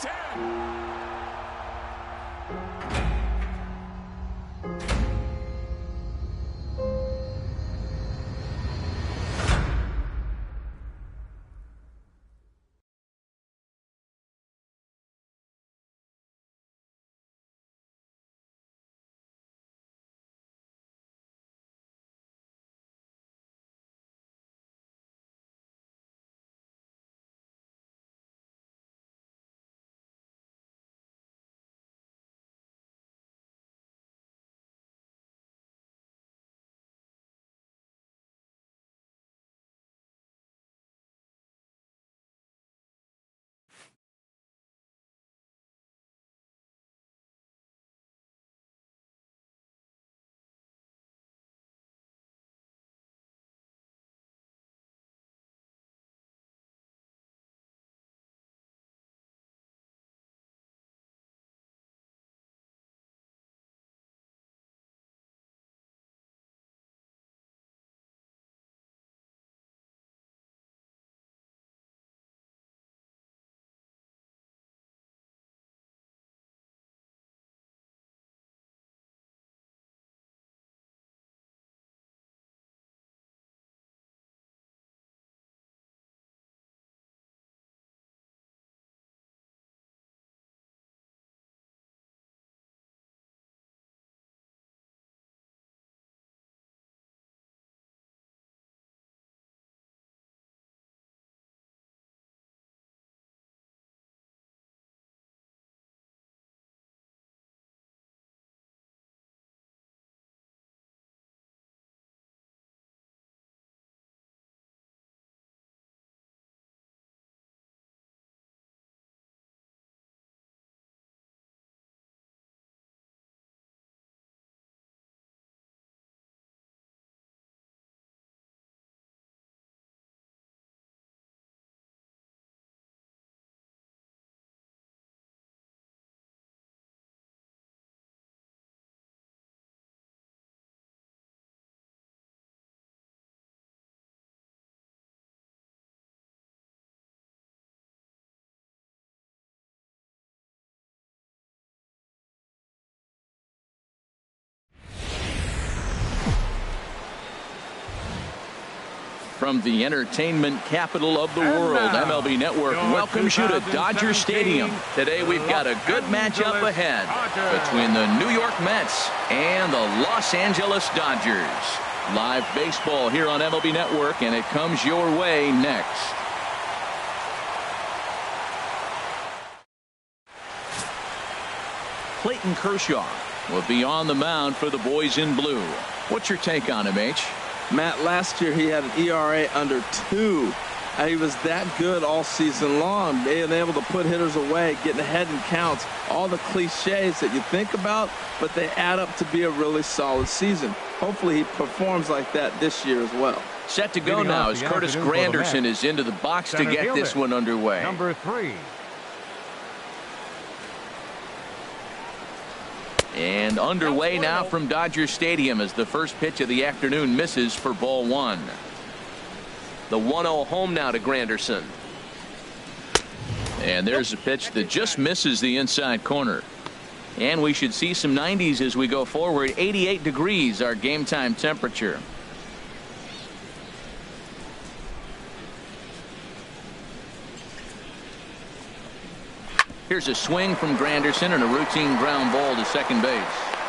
10. From the entertainment capital of the world, MLB Network welcomes you to Dodger Stadium. Today we've got a good matchup ahead between the New York Mets and the Los Angeles Dodgers. Live baseball here on MLB Network, and it comes your way next. Clayton Kershaw will be on the mound for the boys in blue. What's your take on him, H? Matt, last year he had an ERA under 2. He was that good all season long, being able to put hitters away, getting ahead in counts, all the cliches that you think about, but they add up to be a really solid season. Hopefully he performs like that this year as well. Set to go now as Curtis Granderson is into the box to get this one underway. Number 3. And underway now from Dodger Stadium as the first pitch of the afternoon misses for ball 1. The 1-0 home now to Granderson. And there's a pitch that just misses the inside corner. And we should see some 90s as we go forward. 88 degrees our game time temperature. Here's a swing from Granderson and a routine ground ball to second base.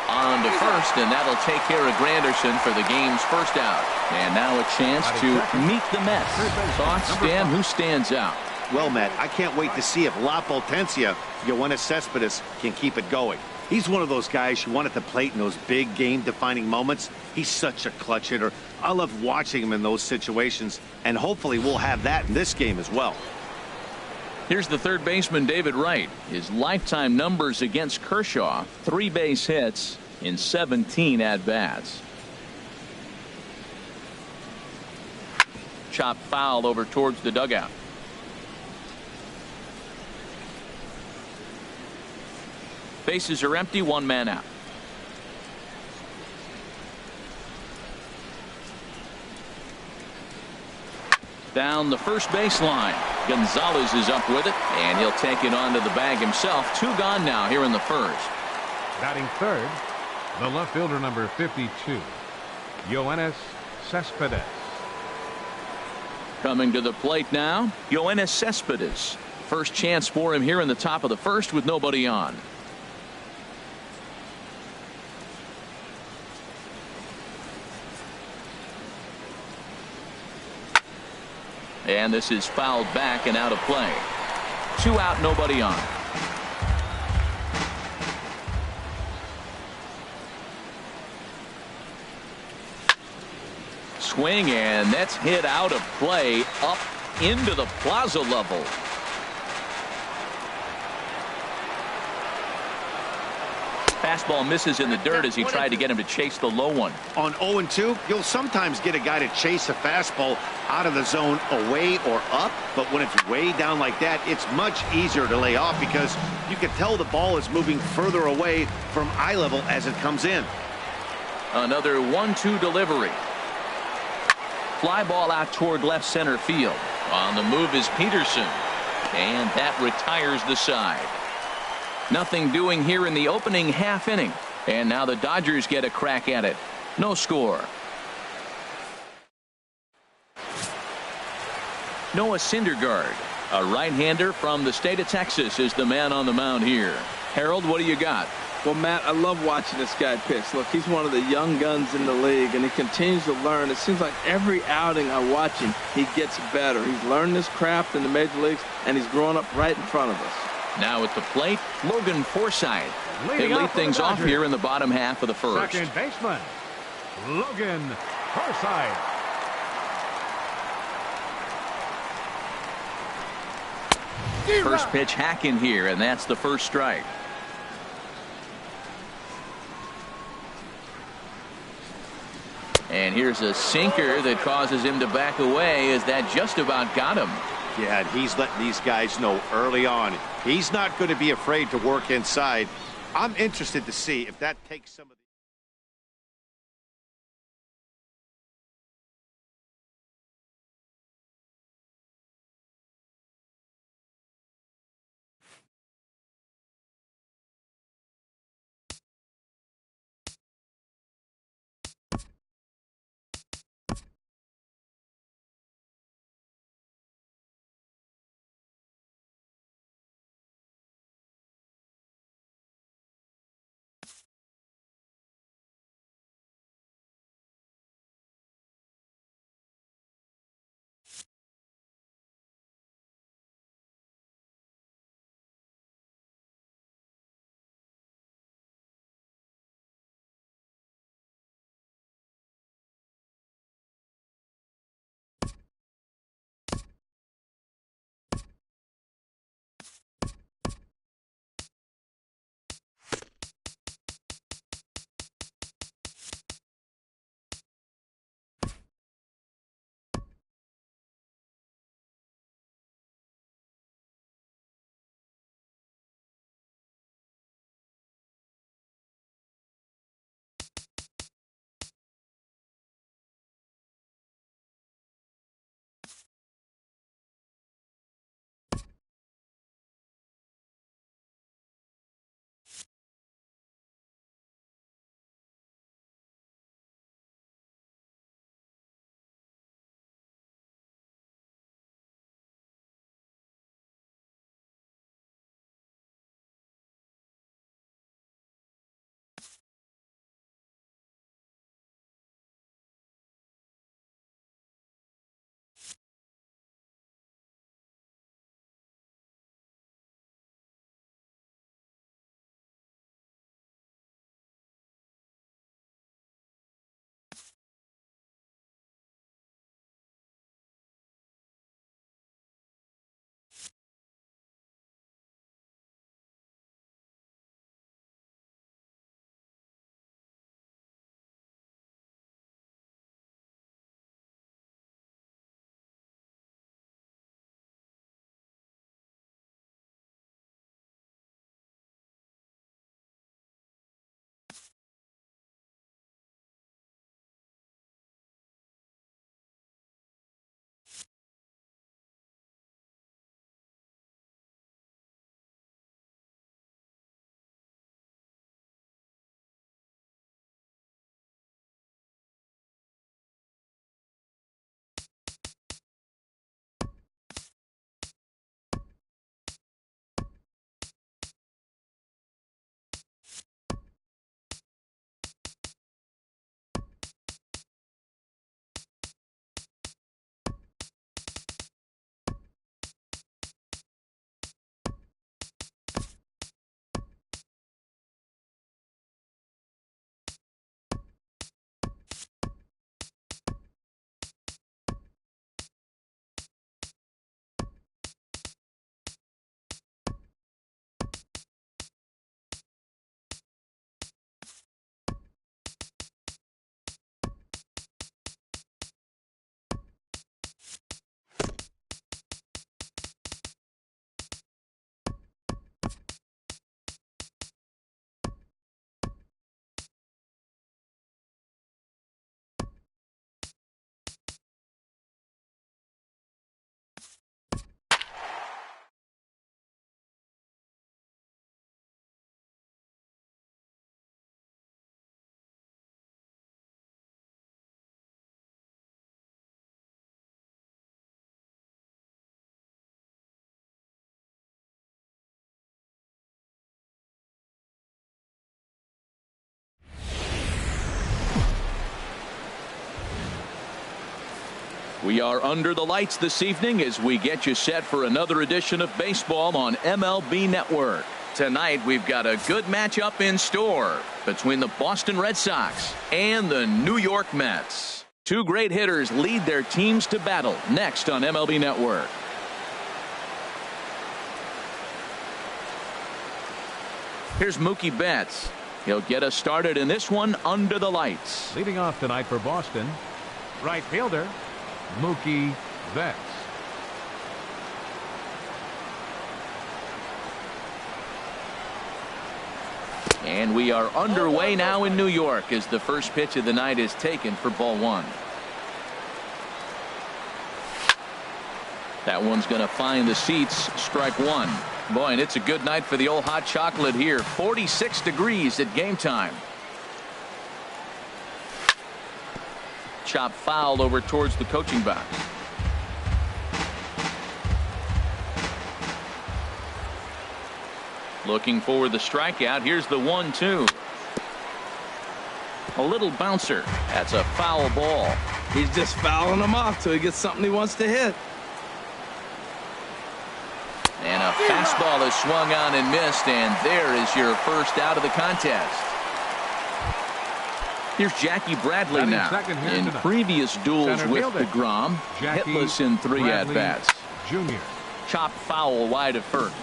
On to first, and that'll take care of Granderson for the game's first out. And now a chance to meet the Mets. Thoughts, Dan? Who stands out? Well, Matt, I can't wait to see if La Potencia, Yoenis Cespedes, can keep it going. He's one of those guys you want at the plate in those big game-defining moments. He's such a clutch hitter. I love watching him in those situations, and hopefully we'll have that in this game as well. Here's the third baseman, David Wright. His lifetime numbers against Kershaw: 3 base hits in 17 at-bats. Chop foul over towards the dugout. Bases are empty, 1 man out. Down the first baseline. Gonzalez is up with it, and he'll take it onto the bag himself. 2 gone now here in the first. Batting third, the left fielder, number 52, Yoenis Cespedes. Coming to the plate now, Yoenis Cespedes. First chance for him here in the top of the first with nobody on. And this is fouled back and out of play. 2 out, nobody on. Swing, and that's hit out of play up into the plaza level. Fastball misses in the dirt as he tried to get him to chase the low one. On 0-2, you'll sometimes get a guy to chase a fastball out of the zone away or up, but when it's way down like that, it's much easier to lay off because you can tell the ball is moving further away from eye level as it comes in. Another 1-2 delivery. Fly ball out toward left center field. On the move is Peterson, and that retires the side. Nothing doing here in the opening half inning. And now the Dodgers get a crack at it. No score. Noah Syndergaard, a right-hander from the state of Texas, is the man on the mound here. Harold, what do you got? Well, Matt, I love watching this guy pitch. Look, he's one of the young guns in the league, and he continues to learn. It seems like every outing I watch him, he gets better. He's learned this craft in the major leagues, and he's growing up right in front of us. Now at the plate, Logan Forsythe. They Leading lead off things for the off Dodgers, here in the bottom half of the first. second baseman, Logan Forsythe. First pitch hack in here, and that's the first strike. And here's a sinker that causes him to back away, as that just about got him. Yeah, and he's letting these guys know early on he's not going to be afraid to work inside. I'm interested to see if that takes some of the We are under the lights this evening as we get you set for another edition of baseball on MLB Network. Tonight we've got a good matchup in store between the Boston Red Sox and the New York Mets. Two great hitters lead their teams to battle next on MLB Network. Here's Mookie Betts. He'll get us started in this one under the lights. Leading off tonight for Boston, right fielder Mookie Betts. And we are underway now in New York as the first pitch of the night is taken for ball one. That one's going to find the seats. Strike one. Boy, and it's a good night for the old hot chocolate here. 46 degrees at game time. Chop foul over towards the coaching box. Looking for the strikeout. Here's the 1-2. A little bouncer. That's a foul ball. He's just fouling them off till he gets something he wants to hit. And a fastball is swung on and missed, and there is your first out of the contest. Here's Jackie Bradley now. In previous duels with DeGrom, hitless in 3 at-bats. Junior. Chop foul wide of first.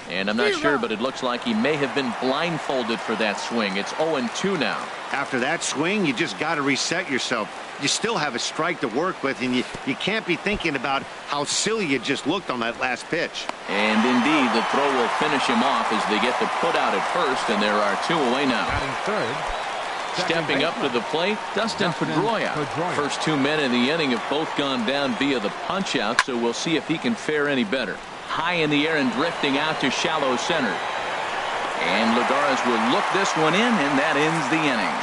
And I'm not sure, but it looks like he may have been blindfolded for that swing. It's 0-2 now. After that swing, you just got to reset yourself. You still have a strike to work with, and you can't be thinking about how silly you just looked on that last pitch. And indeed, the throw will finish him off as they get the put out at first, and there are 2 away now. Third. Stepping up to the plate, Dustin Pedroia. First 2 men in the inning have both gone down via the punch out, so we'll see if he can fare any better. High in the air and drifting out to shallow center. And Lagares will look this one in, and that ends the inning.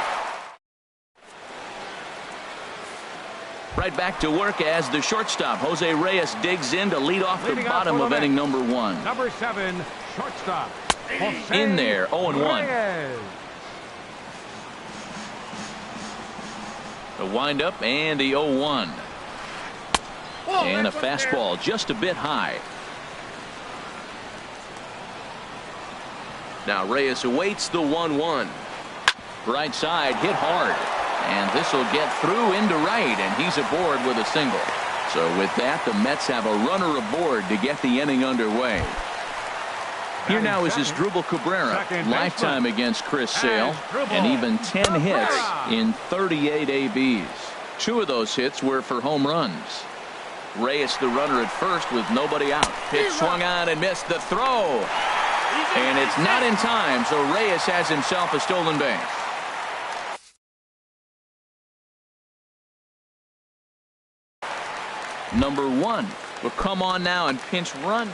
Right back to work as the shortstop, Jose Reyes, digs in to lead off the bottom of inning number 1. Number 7, shortstop. In there, 0-1. The windup and the 0-1. And a fastball just a bit high. Now Reyes awaits the 1-1. Right side hit hard. And this will get through into right, and he's aboard with a single. So with that, the Mets have a runner aboard to get the inning underway. Here now is Asdrubal Cabrera, lifetime against Chris Sale, and even 10 hits in 38 ABs. 2 of those hits were for home runs. Reyes the runner at first with nobody out. Pitch swung on and missed the throw. And it's not in time, so Reyes has himself a stolen base. Number 1 will come on now and pinch run.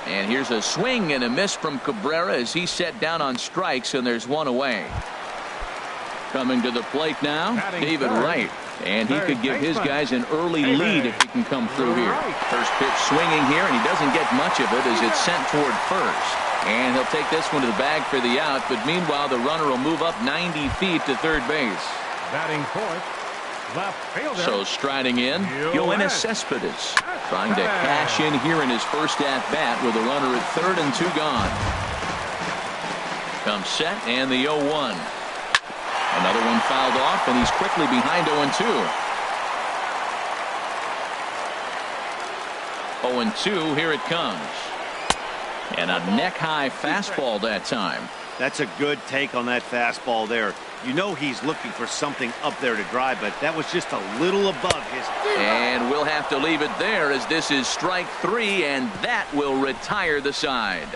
And here's a swing and a miss from Cabrera as he's set down on strikes, and there's 1 away. Coming to the plate now, David Wright. And he could give his guys an early lead if he can come through here. First pitch swinging here, and he doesn't get much of it as it's sent toward first. And he'll take this one to the bag for the out, but meanwhile the runner will move up 90 feet to third base. Batting fourth, left fielder. So striding in, Yoenis Cespedes, trying to cash in here in his first at-bat with a runner at third and 2 gone. Comes set and the 0-1. Another one fouled off, and he's quickly behind 0-2. 0-2, here it comes. And a neck-high fastball that time. That's a good take on that fastball there. You know he's looking for something up there to drive, but that was just a little above his. And we'll have to leave it there as this is strike 3, and that will retire the side.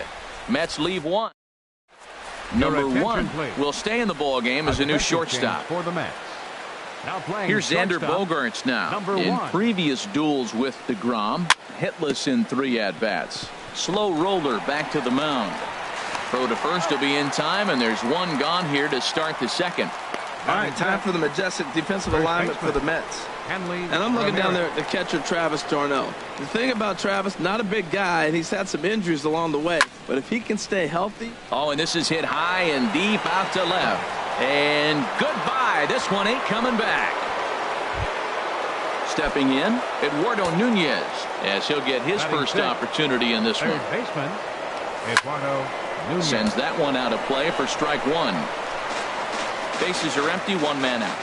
Mets leave 1. Number 1 will stay in the ball game as a new shortstop. For the Mets. Now playing Here's Xander Bogaerts now. In previous duels with DeGrom, hitless in 3 at-bats. Slow roller back to the mound. Throw to first will be in time, and there's 1 gone here to start the second. All right, time for the majestic defensive alignment for the Mets. And I'm looking down there at the catcher, Travis d'Arnaud. The thing about Travis, not a big guy, and he's had some injuries along the way. But if he can stay healthy. Oh, and this is hit high and deep out to left. And goodbye. This one ain't coming back. Stepping in, Eduardo Nunez, as he'll get his first opportunity in this one. Baseman, Eduardo Nunez. Sends that one out of play for strike one. Bases are empty, one man out.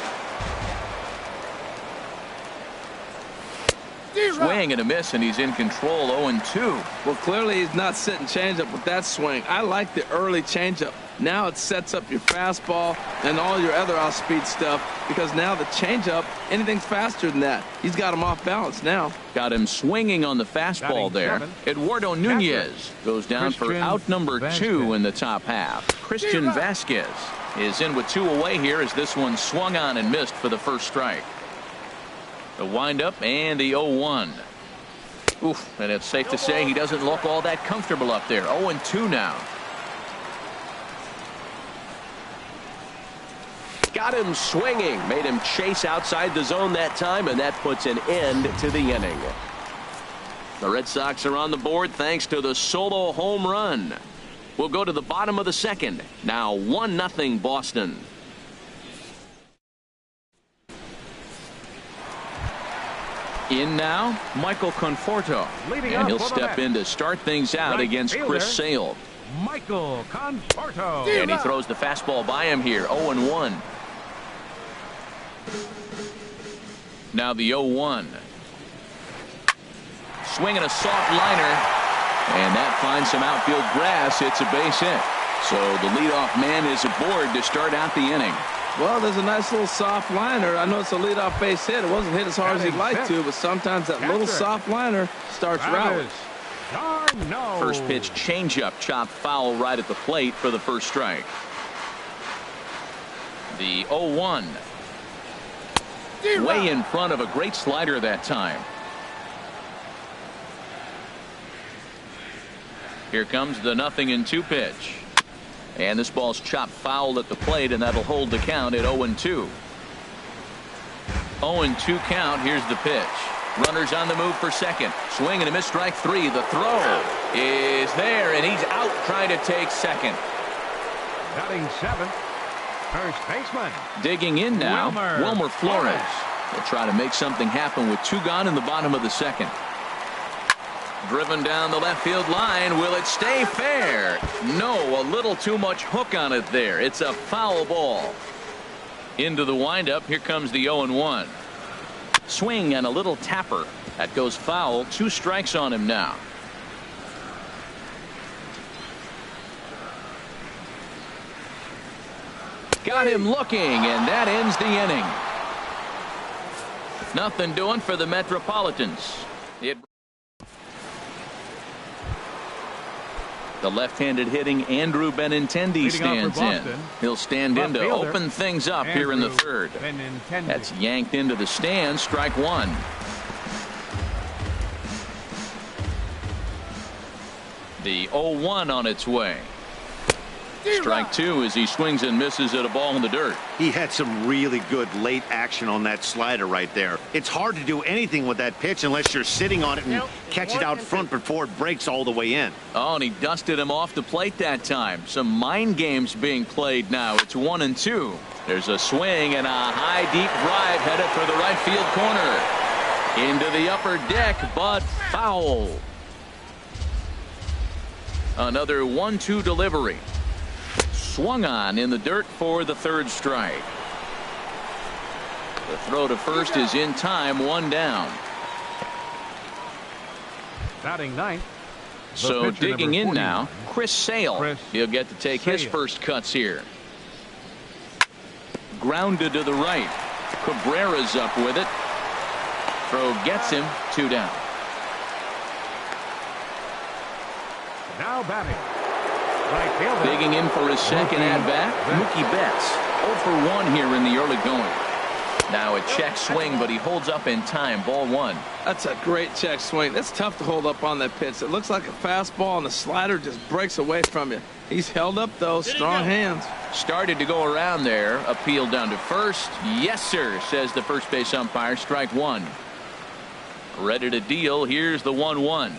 Swing and a miss, and he's in control. 0-2. Well, clearly he's not sitting changeup with that swing. I like the early changeup. Now it sets up your fastball and all your other off-speed stuff, because now the changeup, anything's faster than that. He's got him off balance now. Got him swinging on the fastball there. Eduardo Nunez goes down for out number 2 in the top half. Christian Vasquez is in with 2 away here as this one swung on and missed for the first strike. The windup and the 0-1. Oof, and it's safe to say he doesn't look all that comfortable up there. 0-2 now. Got him swinging, made him chase outside the zone that time, and that puts an end to the inning. The Red Sox are on the board thanks to the solo home run. We'll go to the bottom of the second. Now 1-0 Boston. In now, Michael Conforto. And he'll step in to start things out against Chris Sale. Michael Conforto. And he throws the fastball by him here. 0-1. Now the 0-1. Swinging a soft liner. And that finds some outfield grass. It's a base hit. So the leadoff man is aboard to start out the inning. Well, there's a nice little soft liner. I know it's a leadoff base hit. It wasn't hit as hard as he'd like to, but sometimes that little soft liner starts rallying. First pitch changeup chopped foul right at the plate for the first strike. The 0-1. Way in front of a great slider that time. Here comes the 0-2 pitch. And this ball's chopped foul at the plate, and that'll hold the count at 0-2. 0-2 count. Here's the pitch. Runners on the move for second. Swing and a miss, strike 3. The throw is there, and he's out trying to take second. Batting 7th, first baseman. Digging in now, Wilmer Flores. They'll try to make something happen with 2 gone in the bottom of the second. Driven down the left field line. Will it stay fair? No, a little too much hook on it there. It's a foul ball. Into the windup. Here comes the 0-1. Swing and a little tapper. That goes foul. 2 strikes on him now. Got him looking, and that ends the inning. Nothing doing for the Metropolitans. The left-handed hitting Andrew Benintendi stands in. He'll stand in to open things up here in the third. That's yanked into the stands. Strike 1. The 0-1 on its way. Strike 2 as he swings and misses at a ball in the dirt. He had some really good late action on that slider right there. It's hard to do anything with that pitch unless you're sitting on it and catch it out front before it breaks all the way in. Oh, and he dusted him off the plate that time. Some mind games being played now. It's 1-2. There's a swing and a high deep drive headed for the right field corner. Into the upper deck, but foul. Another 1-2 delivery. Swung on in the dirt for the third strike. The throw to first is in time. 1 down. Batting 9th. So digging in now, Chris Sale. He'll get to take his first cuts here. Grounded to the right. Cabrera's up with it. Throw gets him. 2 down. Now batting. Right fielder. Digging in for his second at-bat, Mookie Betts. 0 for 1 here in the early going. Now a check swing, but he holds up in time. Ball 1. That's a great check swing. That's tough to hold up on that pitch. It looks like a fastball, and the slider just breaks away from you. He's held up, though. Strong hands. Started to go around there. Appeal down to first. Yes, sir, says the first base umpire. Strike one. Ready to deal. Here's the 1-1.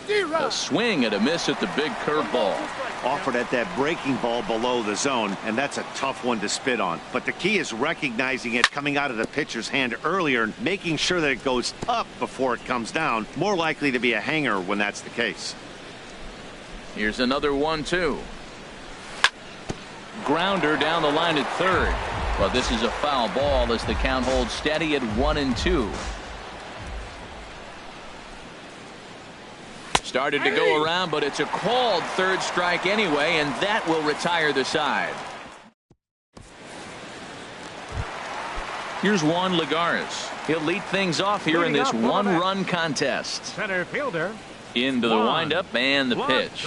A swing and a miss at the big curveball. Offered at that breaking ball below the zone, and that's a tough one to spit on. But the key is recognizing it coming out of the pitcher's hand earlier and making sure that it goes up before it comes down. More likely to be a hanger when that's the case. Here's another 1-2. Grounder down the line at third. Well, this is a foul ball as the count holds steady at 1-2. Started to go around, but it's a called third strike anyway, and that will retire the side. Here's Juan Lagares. He'll lead things off here in this one-run contest. Center fielder. Into the windup and the pitch.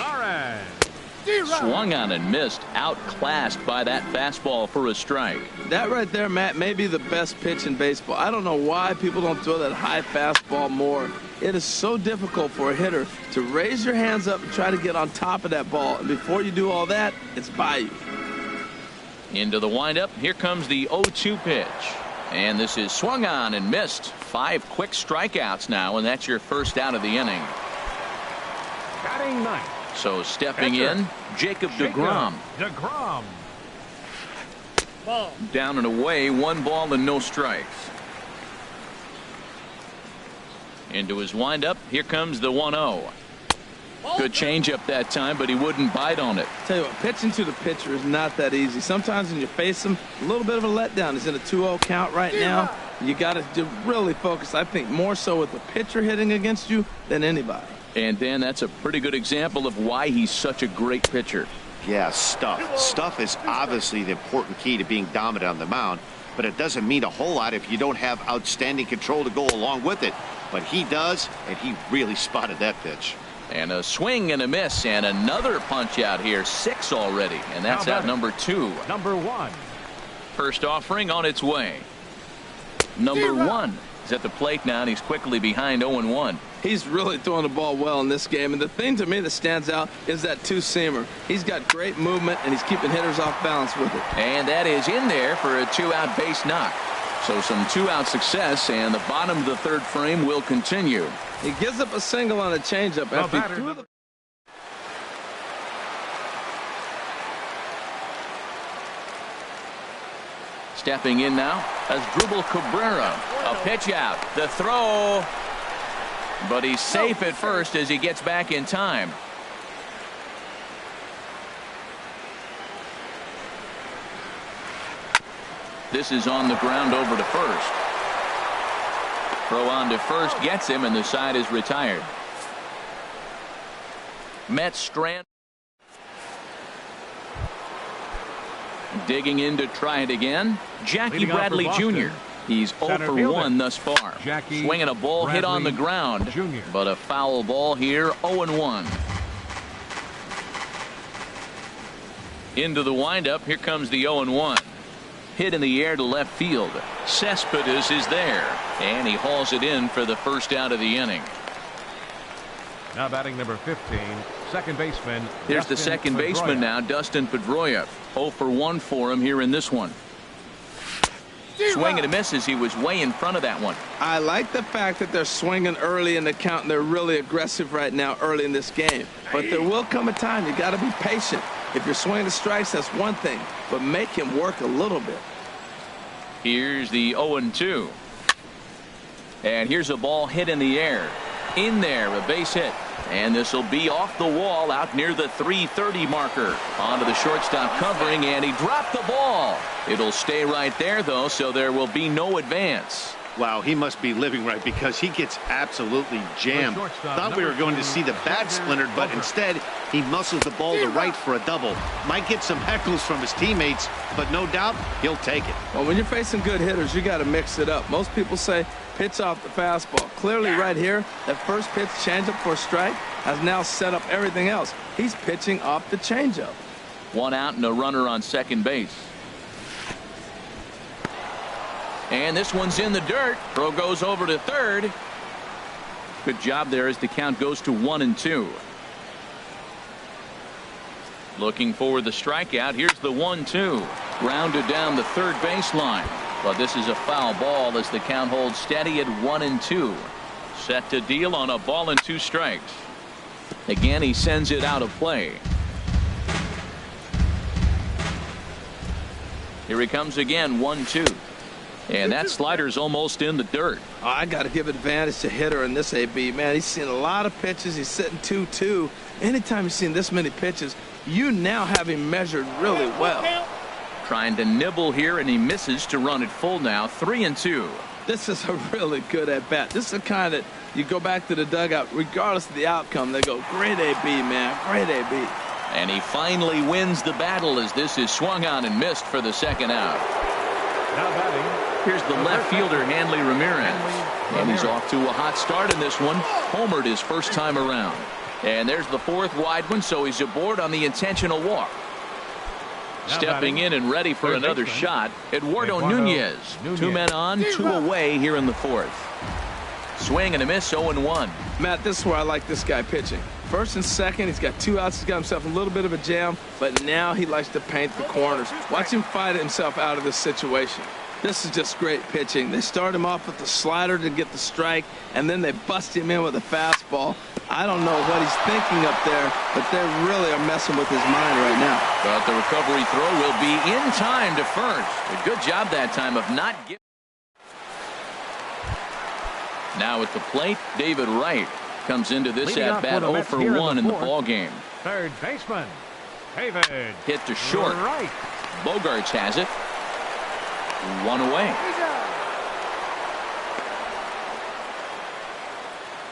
Swung on and missed. Outclassed by that fastball for a strike. That right there, Matt, may be the best pitch in baseball. I don't know why people don't throw that high fastball more. It is so difficult for a hitter to raise your hands up and try to get on top of that ball. And before you do all that, it's by you. Into the windup. Here comes the 0-2 pitch. And this is swung on and missed. 5 quick strikeouts now, and that's your first out of the inning. Batting ninth. So stepping in, Jacob deGrom. Down and away, 1 ball and no strikes. Into his windup. Here comes the 1-0. Good changeup that time, but he wouldn't bite on it. Tell you what, pitching to the pitcher is not that easy. Sometimes when you face him, a little bit of a letdown. He's in a 2-0 count right now. You got to really focus, I think, more so with the pitcher hitting against you than anybody. And Dan, that's a pretty good example of why he's such a great pitcher. Yeah, stuff. Stuff is obviously the important key to being dominant on the mound, but it doesn't mean a whole lot if you don't have outstanding control to go along with it. But he does, and he really spotted that pitch. And a swing and a miss, and another punch out here. 6 already, and that's out number 2. Number 1. First offering on its way. Number 1 is at the plate now, and he's quickly behind 0-1. He's really throwing the ball well in this game, and the thing to me that stands out is that two-seamer. He's got great movement, and he's keeping hitters off balance with it. And that is in there for a 2-out base knock. So some 2-out success, and the bottom of the 3rd frame will continue. He gives up a single on a changeup after he threw the... Stepping in now as Drupal Cabrera. A pitch out. The throw. But he's safe at first as he gets back in time. This is on the ground over to first. Throw on to first gets him, and the side is retired. Mets strand. Digging in to try it again. Jackie Bradley Jr. He's 0 for 1 thus far. Swinging a ball hit on the ground, but a foul ball here. 0-1. Into the windup. Here comes the 0-1. Hit in the air to left field. Cespedes is there, and he hauls it in for the first out of the inning. Now batting number 15, second baseman. Here's the second baseman now, Dustin Pedroia. 0 for 1 for him here in this one. Swing and a miss as he was way in front of that one. I like the fact that they're swinging early in the count, and they're really aggressive right now early in this game. But there will come a time you got to be patient. If you're swinging the strikes, that's one thing, but make him work a little bit. Here's the 0-2. And here's a ball hit in the air. In there, a base hit. And this will be off the wall out near the 330 marker. Onto the shortstop covering, and he dropped the ball. It'll stay right there, though, so there will be no advance. Wow, he must be living right because he gets absolutely jammed. Thought we were going to see the bat splintered, but instead he muscles the ball to right for a double. Might get some heckles from his teammates, but no doubt he'll take it. Well, when you're facing good hitters, you got to mix it up. Most people say pitch off the fastball. Clearly right here, that first pitch changeup for a strike has now set up everything else. He's pitching off the changeup. 1 out and a runner on second base. And this one's in the dirt. Throw goes over to third. Good job there as the count goes to 1-2. Looking for the strikeout. Here's the 1-2. Grounded down the third baseline. But this is a foul ball as the count holds steady at 1-2. Set to deal on a ball and 2 strikes. Again, he sends it out of play. Here he comes again, 1-2. And that slider's almost in the dirt. Oh, I got to give advantage to hitter in this AB. Man, he's seen a lot of pitches. He's sitting 2-2. Anytime you've seen this many pitches, you now have him measured really well. Trying to nibble here, and he misses to run it full now, 3-2. This is a really good at-bat. This is the kind that you go back to the dugout, regardless of the outcome, they go, great AB, man, great AB. And he finally wins the battle as this is swung on and missed for the second out. Now batting. Here's the left fielder, Hanley Ramirez. And he's off to a hot start in this one. Homered his first time around. And there's the 4th wide one, so he's aboard on the intentional walk. Stepping in and ready for another shot, Eduardo Nunez. 2 men on, 2 away here in the 4th. Swing and a miss, 0-1. Matt, this is where I like this guy pitching. First and second, he's got 2 outs. He's got himself a little bit of a jam, but now he likes to paint the corners. Watch him fight himself out of this situation. This is just great pitching. They start him off with the slider to get the strike, and then they bust him in with a fastball. I don't know what he's thinking up there, but they really are messing with his mind right now. But the recovery throw will be in time to first. A good job that time of not giving. Now at the plate, David Wright comes into this at bat 0 for 1 in the ball game. Third baseman, David. Hit to short. Wright. Bogarts has it. 1 away.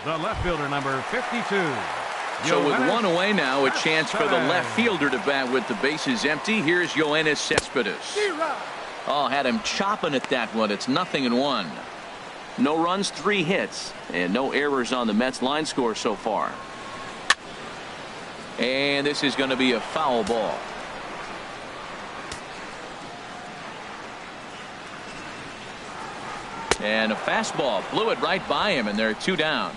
The left fielder, number 52. So with 1 away now, a chance for the left fielder to bat with the bases empty. Here's Yoenis Cespedes. Oh, had him chopping at that one. It's 0-1. No runs, 3 hits, and no errors on the Mets line score so far. And this is going to be a foul ball. And a fastball blew it right by him, and they're 2 down.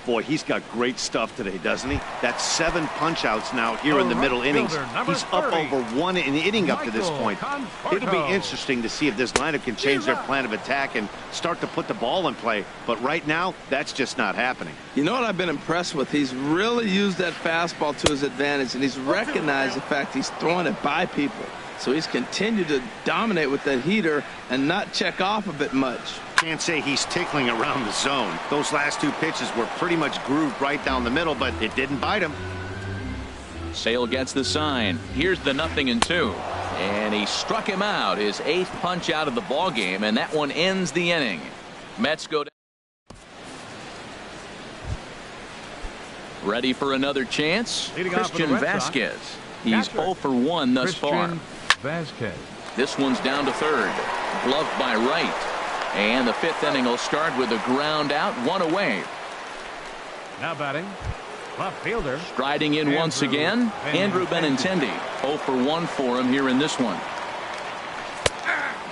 Boy, he's got great stuff today, doesn't he? That's 7 punch-outs now here in the middle innings. He's up over 1 inning up to this point. It'll be interesting to see if this lineup can change their plan of attack and start to put the ball in play. But right now, that's just not happening. You know what I've been impressed with? He's really used that fastball to his advantage, and he's recognized the fact he's throwing it by people. So he's continued to dominate with that heater and not check off a bit much. Can't say he's tickling around the zone. Those last 2 pitches were pretty much grooved right down the middle, but it didn't bite him. Sale gets the sign. Here's the 0-2. And he struck him out, his 8th punch out of the ball game, and that one ends the inning. Mets go down. Ready for another chance? Christian Vasquez. He's 0 for 1 thus far. Vasquez. This one's down to third. Gloved by Wright. And the 5th inning will start with a ground out, 1 away. Now batting, left fielder. Striding in once again, Andrew Benintendi. 0 for 1 for him here in this one.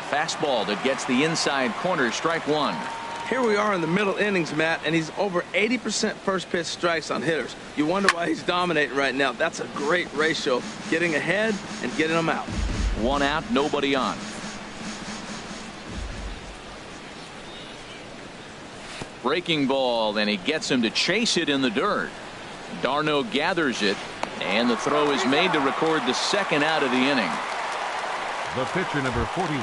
Fastball that gets the inside corner, strike 1. Here we are in the middle innings, Matt, and he's over 80% first pitch strikes on hitters. You wonder why he's dominating right now. That's a great ratio, getting ahead and getting them out. 1 out, nobody on. Breaking ball, and he gets him to chase it in the dirt. Darno gathers it, and the throw is made to record the 2nd out of the inning. The pitcher, number 41.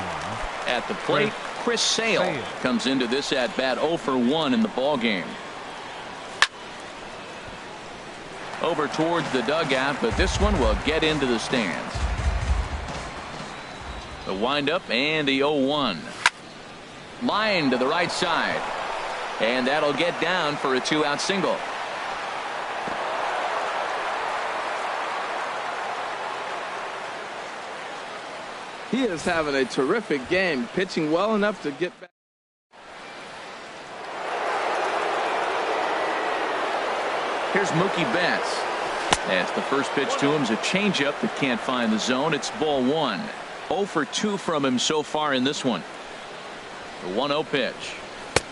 At the plate, Chris Sale comes into this at bat 0 for 1 in the ball game. Over towards the dugout, but this one will get into the stands. The windup and the 0-1. Line to the right side. And that'll get down for a 2-out single. He is having a terrific game, pitching well enough to get back. Here's Mookie Betts. As the first pitch to him is a changeup that can't find the zone. It's ball 1. 0 for 2 from him so far in this one. The 1-0 pitch.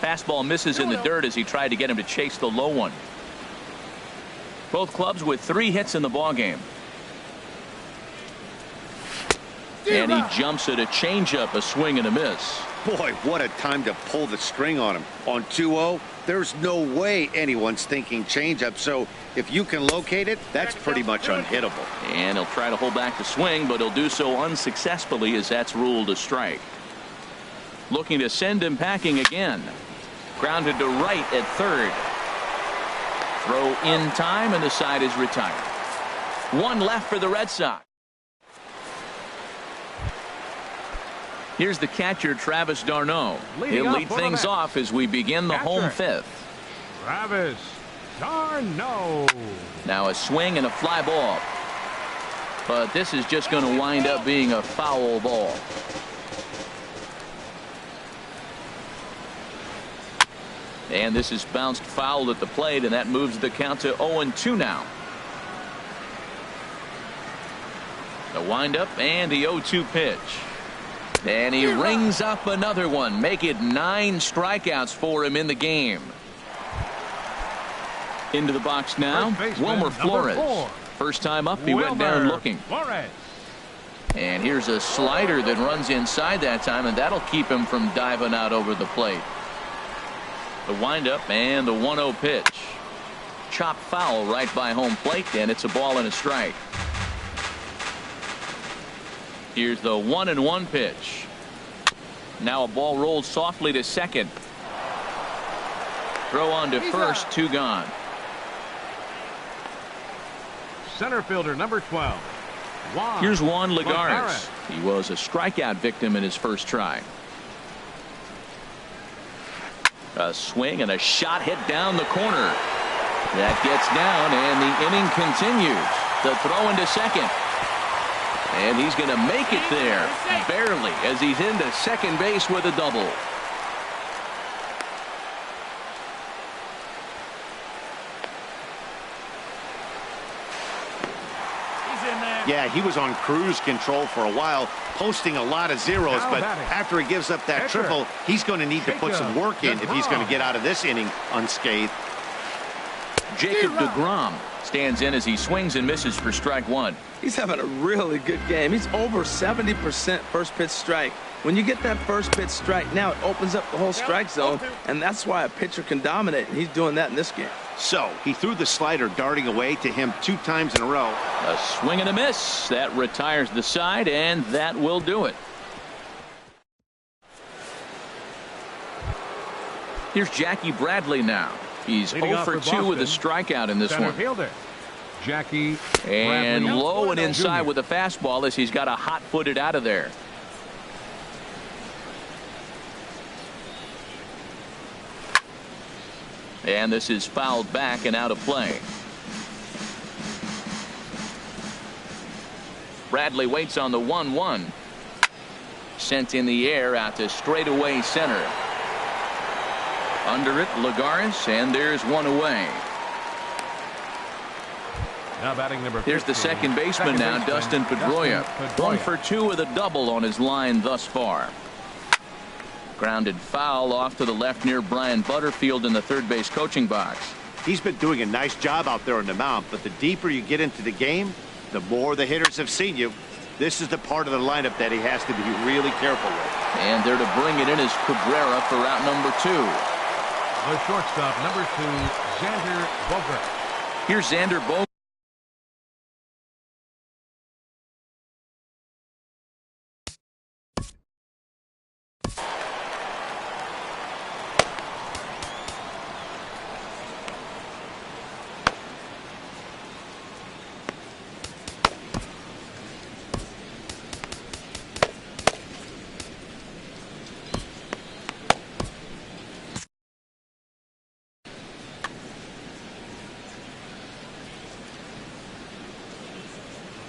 Fastball misses in the dirt as he tried to get him to chase the low one. Both clubs with 3 hits in the ball game. And he jumps at a changeup, a swing and a miss. Boy, what a time to pull the string on him. On 2-0, there's no way anyone's thinking changeup. So if you can locate it, that's pretty much unhittable. And he'll try to hold back the swing, but he'll do so unsuccessfully as that's ruled a strike. Looking to send him packing again. Grounded to right at third. Throw in time, and the side is retired. One left for the Red Sox. Here's the catcher, Travis d'Arnaud. He'll lead things off as we begin the home fifth. Travis d'Arnaud. Now a swing and a fly ball. But this is just going to wind up being a foul ball. And this is bounced foul at the plate, and that moves the count to 0-2 now. The windup and the 0-2 pitch. And he rings up another one. Make it 9 strikeouts for him in the game. Into the box now, Wilmer Flores. First time up, he went down looking. Flores. And here's a slider that runs inside that time, and that'll keep him from diving out over the plate. The windup and the 1-0 pitch. Chop foul right by home plate, and it's a ball and a strike. Here's the 1-1 pitch. Now a ball rolled softly to second. Throw on to first, 2 gone. Center fielder number 12. Here's Juan Lagares. He was a strikeout victim in his first try. A swing and a shot hit down the corner. That gets down, and the inning continues. The throw into second. And he's going to make it there, barely, as he's into second base with a double. Yeah, he was on cruise control for a while, posting a lot of zeros, but after he gives up that triple, he's going to need to put some work in if he's going to get out of this inning unscathed. Jacob deGrom stands in as he swings and misses for strike 1. He's having a really good game. He's over 70% first pitch strike. When you get that first pitch strike, now it opens up the whole strike zone, and that's why a pitcher can dominate, and he's doing that in this game. So he threw the slider darting away to him 2 times in a row. A swing and a miss. That retires the side, and that will do it. Here's Jackie Bradley now. He's 0 for 2 with a strikeout in this one. Fielder, Jackie and Bradley. low and inside Jr. with a fastball as he's got a hot-footed out of there. And this is fouled back and out of play. Bradley waits on the 1-1. Sent in the air out to straightaway center. Under it, Lagares, and there's one away. Now batting number 15. Here's the second baseman now, Dustin Pedroia. 1 for 2 with a double on his line thus far. Grounded foul off to the left near Brian Butterfield in the third base coaching box. He's been doing a nice job out there on the mound, but the deeper you get into the game, the more the hitters have seen you. This is the part of the lineup that he has to be really careful with. And there to bring it in is Cabrera for out number 2. The shortstop, number 2, Xander Bogaerts. Here's Xander Bogaerts.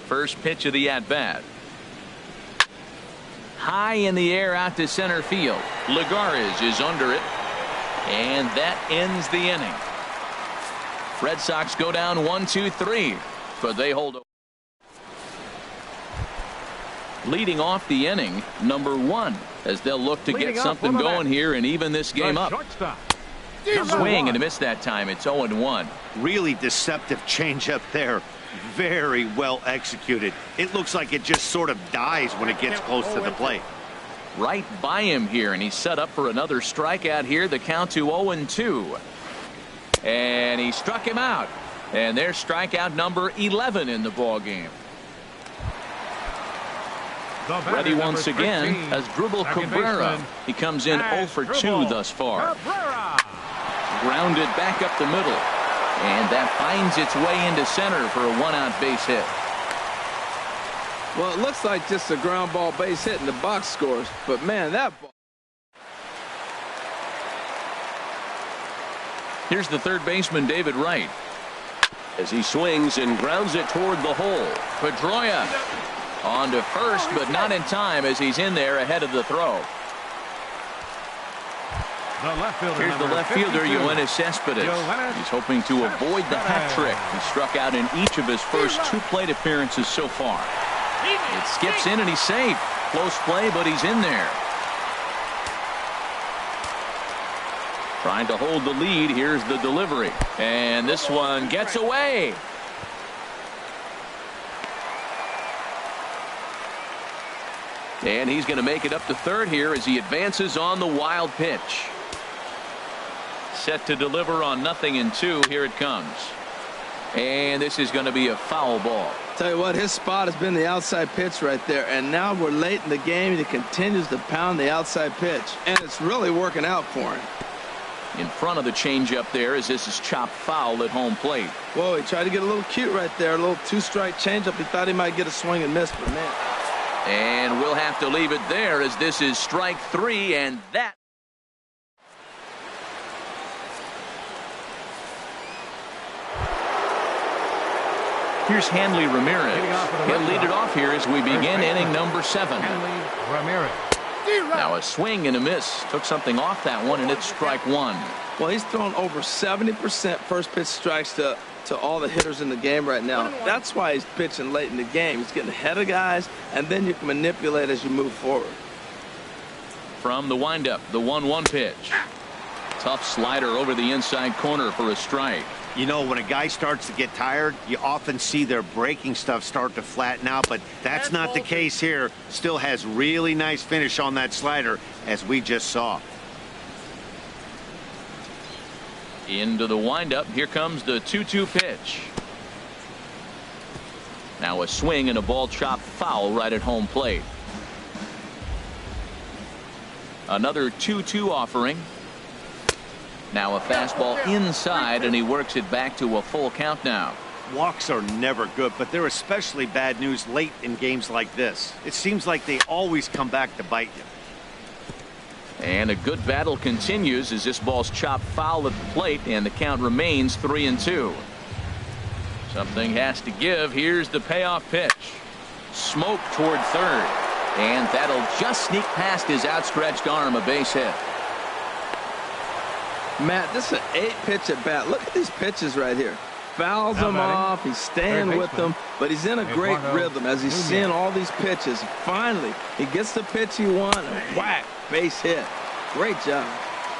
First pitch of the at-bat. High in the air out to center field. Lagares is under it. And that ends the inning. Red Sox go down 1-2-3. But they hold. Leading off the inning, number 1. As they'll look to get something going here and even this game up. Shortstop, Swing and a miss that time. It's 0-1. Really deceptive changeup there. Very well executed. It looks like it just sort of dies when it gets close to the plate. Right by him here, and he's set up for another strikeout here. The count to 0-2. And he struck him out. And there's strikeout number 11 in the ball game. Ready once again as Dribble Cabrera. He comes in 0 for 2 thus far. Grounded back up the middle. And that finds its way into center for a 1-out base hit. Well, it looks like just a ground ball base hit in the box scores. But, man, that ball. Here's the third baseman, David Wright. As he swings and grounds it toward the hole. Pedroia on to first, but not in time as he's in there ahead of the throw. Here's the left fielder, Yoenis Cespedes. He's hoping to avoid the hat trick. He struck out in each of his first 2 plate appearances so far. It skips in and he's safe. Close play, but he's in there. Trying to hold the lead. Here's the delivery. And this one gets away. And he's going to make it up to third here as he advances on the wild pitch. Set to deliver on 0-2. Here it comes. And this is going to be a foul ball. Tell you what, his spot has been the outside pitch right there. And now we're late in the game, and he continues to pound the outside pitch. And it's really working out for him. In front of the changeup there as this is chopped foul at home plate. Whoa, he tried to get a little cute right there. A little 2-strike changeup. He thought he might get a swing and miss, but man. And we'll have to leave it there as this is strike 3, and that. Here's Hanley Ramirez. He'll lead it off here as we begin inning number 7. Now a swing and a miss. Took something off that one, and it's strike 1. Well, he's thrown over 70% first pitch strikes to all the hitters in the game right now. That's why he's pitching late in the game. He's getting ahead of guys, and then you can manipulate as you move forward. From the windup, the 1-1 pitch. Tough slider over the inside corner for a strike. You know, when a guy starts to get tired, you often see their breaking stuff start to flatten out, but that's not the case here. Still has really nice finish on that slider, as we just saw. Into the windup. Here comes the 2-2 pitch. Now a swing and a ball chopped foul right at home plate. Another 2-2 offering. Now a fastball inside, and he works it back to a full count now. Walks are never good, but they're especially bad news late in games like this. It seems like they always come back to bite you. And a good battle continues as this ball's chopped foul at the plate, and the count remains 3-2. Something has to give. Here's the payoff pitch. Smoke toward third, and that'll just sneak past his outstretched arm, a base hit. Matt, this is an 8-pitch at bat. Look at these pitches right here. Fouls them off. He's staying with them, but he's in a great rhythm as he's seeing all these pitches. Finally, he gets the pitch he wants, and whack, base hit. Great job.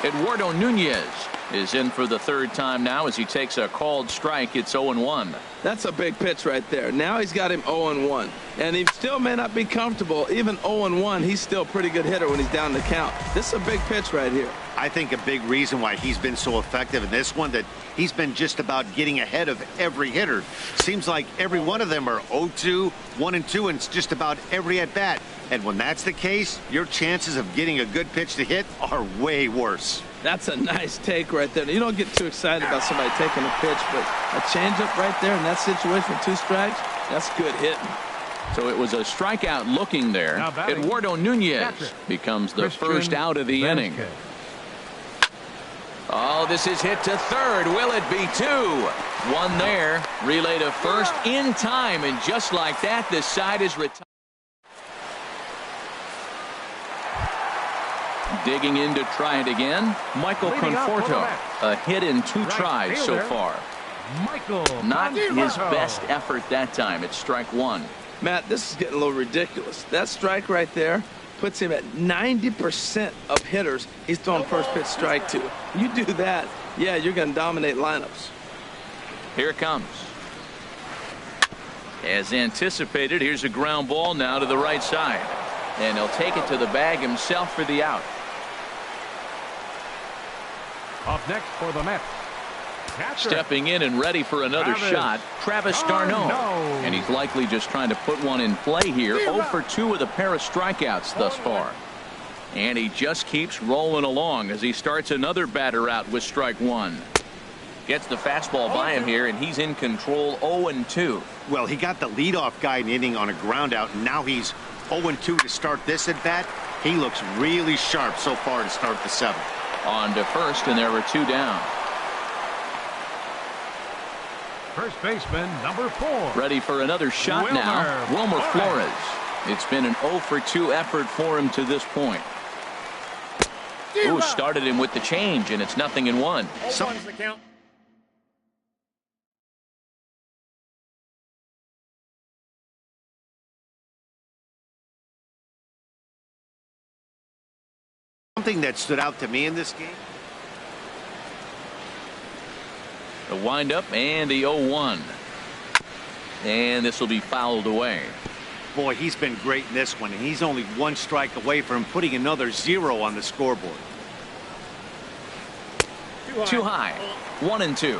Eduardo Nunez is in for the third time now as he takes a called strike. It's 0-1. That's a big pitch right there. Now he's got him 0-1. And he still may not be comfortable. Even 0-1, he's still a pretty good hitter when he's down the count. This is a big pitch right here. I think a big reason why he's been so effective in this one, that he's been just about getting ahead of every hitter. Seems like every one of them are 0-2, 1-2, and it's just about every at-bat. And when that's the case, your chances of getting a good pitch to hit are way worse. That's a nice take right there. You don't get too excited about somebody taking a pitch, but a changeup right there in that situation with 2 strikes, that's good hitting. So it was a strikeout looking there. Eduardo Nunez becomes the first out of the inning. Oh, this is hit to third. Will it be 2? 1 there. Relay to first in time, and just like that, this side is retired. Digging in to try it again, Michael Conforto. A hit in 2 tries so far. Not his best effort that time. It's strike 1. Matt, this is getting a little ridiculous. That strike right there puts him at 90% of hitters he's throwing first pitch strike to. You do that, yeah, you're going to dominate lineups. Here it comes. As anticipated, here's a ground ball now to the right side. And he'll take it to the bag himself for the out. Up next for the Mets. Catcher. Stepping in and ready for another shot, Travis d'Arnaud. And he's likely just trying to put one in play here. 0 for 2 with a pair of strikeouts thus far. And he just keeps rolling along as he starts another batter out with strike one. Gets the fastball by him here, and he's in control. 0-2. Well, he got the leadoff guy in inning on a ground out, and now he's 0-2 to start this at bat. He looks really sharp so far to start the 7th. On to first, and there were 2 down. First baseman, number 4. Ready for another shot now. Wilmer Flores. It's been an 0 for 2 effort for him to this point. Ooh, started him with the change, and it's 0-1. Someone's the count. Something that stood out to me in this game. The windup and the 0-1. And this will be fouled away. Boy, he's been great in this one, and he's only 1 strike away from putting another 0 on the scoreboard. Too high. 1-2.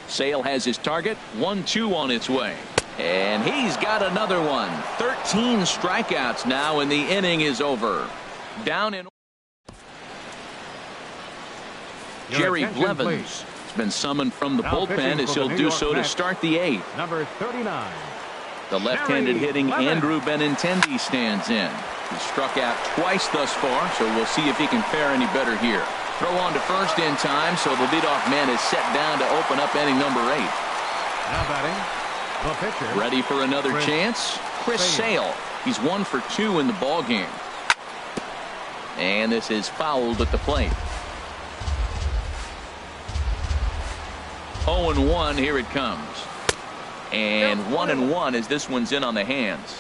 Sale has his target. 1-2 on its way. And he's got another one. 13 strikeouts now, and the inning is over. Down in Jerry Blevins has been summoned from the bullpen as he'll do so to start the 8th. Number 39. The left-handed hitting Andrew Benintendi stands in. He's struck out twice thus far, so we'll see if he can fare any better here. Throw on to first in time, so the leadoff man is set down to open up inning number 8. Now batting, the pitcher. Ready for another chance? Chris Sale. He's 1 for 2 in the ball game. And this is fouled at the plate. 0-1, here it comes. And 1-1 as this one's in on the hands.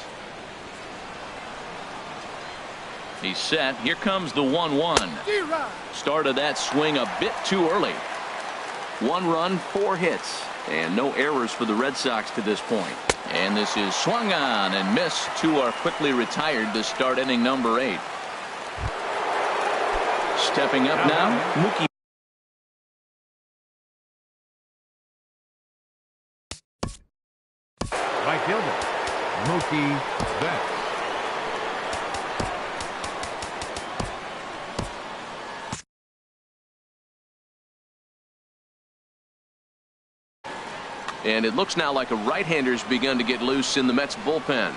He's set. Here comes the 1-1. Started that swing a bit too early. 1 run, 4 hits, and no errors for the Red Sox to this point. And this is swung on and missed. 2 are quickly retired to start inning number 8. Stepping up now, Mookie. Right fielder, Mookie Betts. And it looks now like a right-hander's begun to get loose in the Mets bullpen.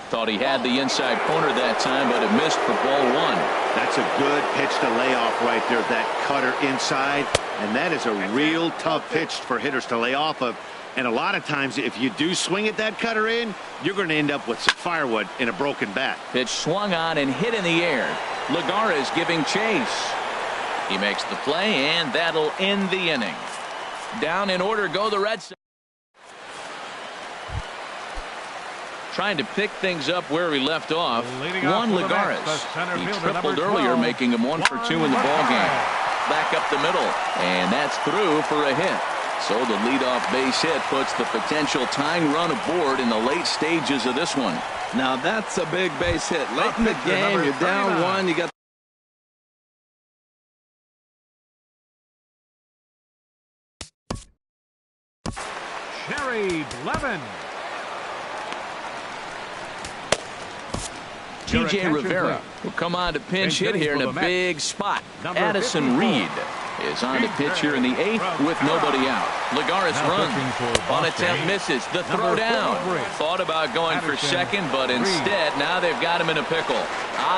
Thought he had the inside corner that time, but it missed for ball 1. That's a good pitch to lay off right there. That cutter inside, and that is a real tough pitch for hitters to lay off of. And a lot of times, if you do swing at that cutter in, you're going to end up with some firewood in a broken bat. Pitch swung on and hit in the air. Legara is giving chase. He makes the play, and that'll end the inning. Down in order go the Red Sox. Trying to pick things up where we left off. Juan Lagares. He tripled earlier, making him 1 for 2 in the ballgame. Back up the middle, and that's through for a hit. So the leadoff base hit puts the potential tying run aboard in the late stages of this one. Now that's a big base hit. Late in the game, you're down 1. You got Jerry Blevins. T.J. Rivera will come on to pinch hit here in a big spot. Addison Reed is on to pitch here in the 8th with nobody out. Lagares runs. On attempt misses. The throw down. Thought about going for second, but instead now they've got him in a pickle.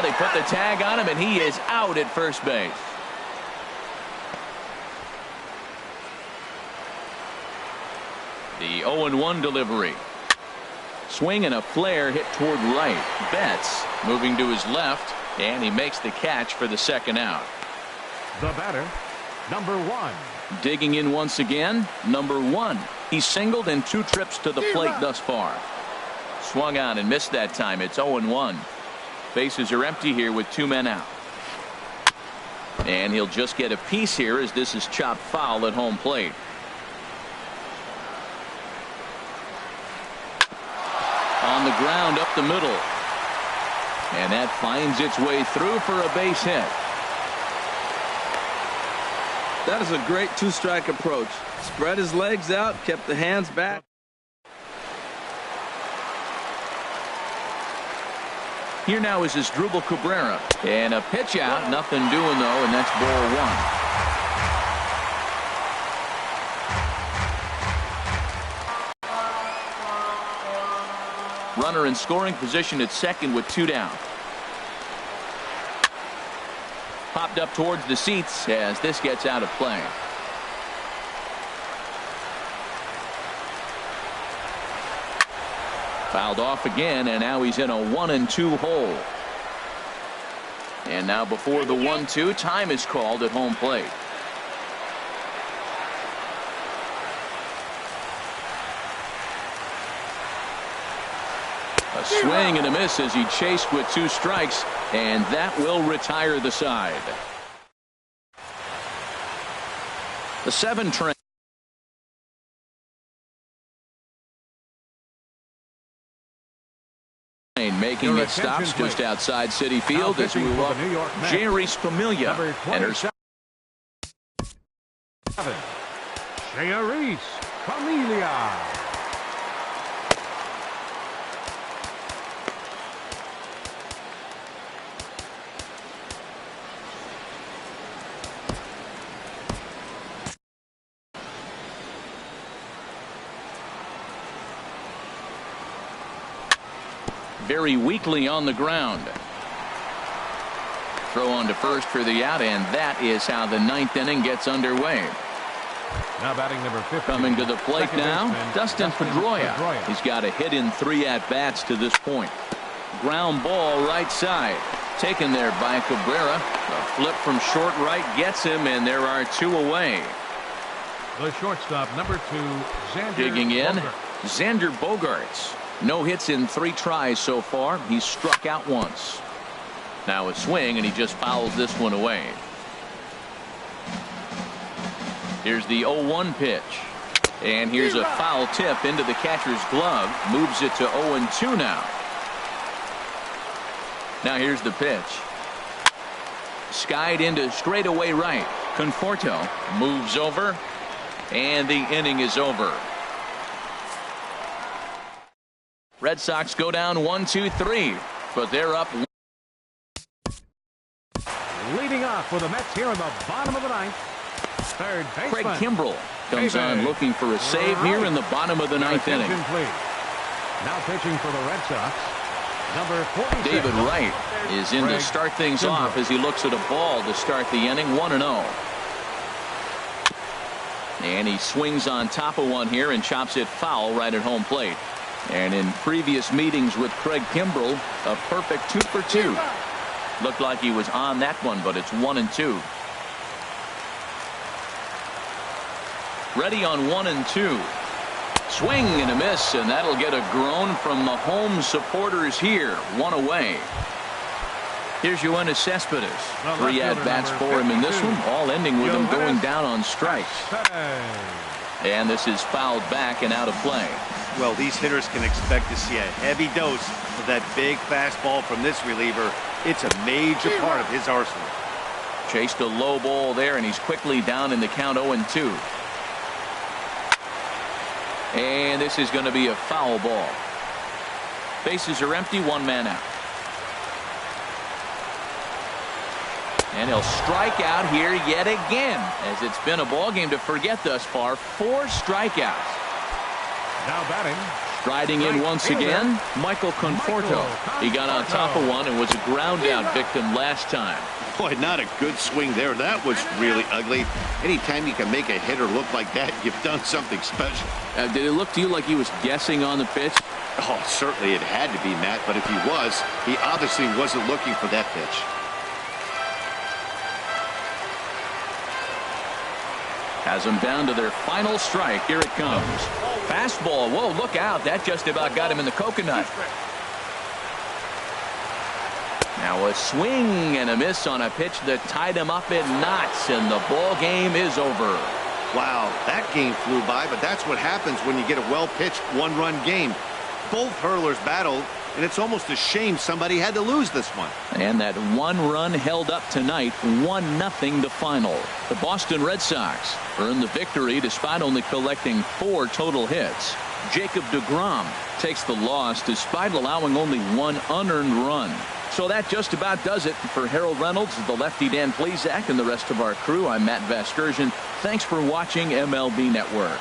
They put the tag on him, and he is out at first base. The 0-1 delivery. Swing and a flare hit toward right. Betts moving to his left, and he makes the catch for the second out. The batter, number 1. Digging in once again, number 1. He's singled in 2 trips to the plate thus far. Swung on and missed that time. It's 0-1. Bases are empty here with 2 men out. And he'll just get a piece here as this is chopped foul at home plate. On the ground up the middle. And that finds its way through for a base hit. That is a great 2-strike approach. Spread his legs out, kept the hands back. Here now is Asdrubal Cabrera. And a pitch out. Nothing doing, though, and that's ball 1. Runner in scoring position at second with 2 down. Popped up towards the seats as this gets out of play. Fouled off again, and now he's in a 1-2 hole. And now before the 1-2, time is called at home plate. A swing and a miss as he chased with 2 strikes, and that will retire the side. The 7 train. Making its stops just outside Citi Field as we welcome Jerry Familia enters. Jerry Familia. Very weakly on the ground. Throw on to first for the out, and that is how the 9th inning gets underway. Now batting number 50. Coming to the plate now, Dustin Pedroia. He's got a hit in 3 at-bats to this point. Ground ball right side. Taken there by Cabrera. A flip from short right gets him, and there are 2 away. The shortstop, number 2, Xander Digging in, Bogaerts. Xander Bogaerts. No hits in 3 tries so far. He's struck out once. Now a swing, and he just fouls this one away. Here's the 0-1 pitch. And here's a foul tip into the catcher's glove. Moves it to 0-2 now. Now here's the pitch. Skied into straightaway right. Conforto moves over. And the inning is over. Red Sox go down 1-2-3, but they're up. Leading off for the Mets here in the bottom of the 9th. Third baseman Craig Kimbrell comes on looking for a save here in the bottom of the 9th inning. Now pitching for the Red Sox, number 46. David Wright is in to start things off as he looks at a ball to start the inning. 1-0. And he swings on top of one here and chops it foul right at home plate. And in previous meetings with Craig Kimbrell, a perfect 2 for 2. Looked like he was on that one, but it's 1-2. Ready on 1-2. Swing and a miss, and that'll get a groan from the home supporters here. 1 away. Here's Yoenis Cespedes. 3 at-bats for him in this one, all ending with him going down on strikes. And this is fouled back and out of play. Well, these hitters can expect to see a heavy dose of that big fastball from this reliever. It's a major part of his arsenal. Chased a low ball there, and he's quickly down in the count 0-2. And this is going to be a foul ball. Bases are empty, 1 man out. And he'll strike out here yet again, as it's been a ball game to forget thus far. 4 strikeouts. Now batting. Striding in once again, Michael Conforto. He got on top of one and was a ground out victim last time. Boy, not a good swing there. That was really ugly. Anytime you can make a hitter look like that, you've done something special. Did it look to you like he was guessing on the pitch? Oh, certainly it had to be, Matt, but if he was, he obviously wasn't looking for that pitch. Has them down to their final strike. Here it comes. Fastball. Whoa, look out. That just about got him in the coconut. Now a swing and a miss on a pitch that tied him up in knots, and the ball game is over. Wow, that game flew by, but that's what happens when you get a well-pitched one-run game. Both hurlers battled, and it's almost a shame somebody had to lose this one. And that one run held up tonight, 1-0 the final. The Boston Red Sox earned the victory despite only collecting 4 total hits. Jacob deGrom takes the loss despite allowing only 1 unearned run. So that just about does it for Harold Reynolds, the lefty Dan Plesac, and the rest of our crew. I'm Matt Vasgersian. Thanks for watching MLB Network.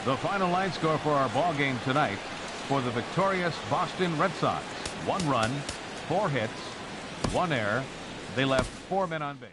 The final line score for our ball game tonight: for the victorious Boston Red Sox, 1 run, 4 hits, 1 error. They left 4 men on base.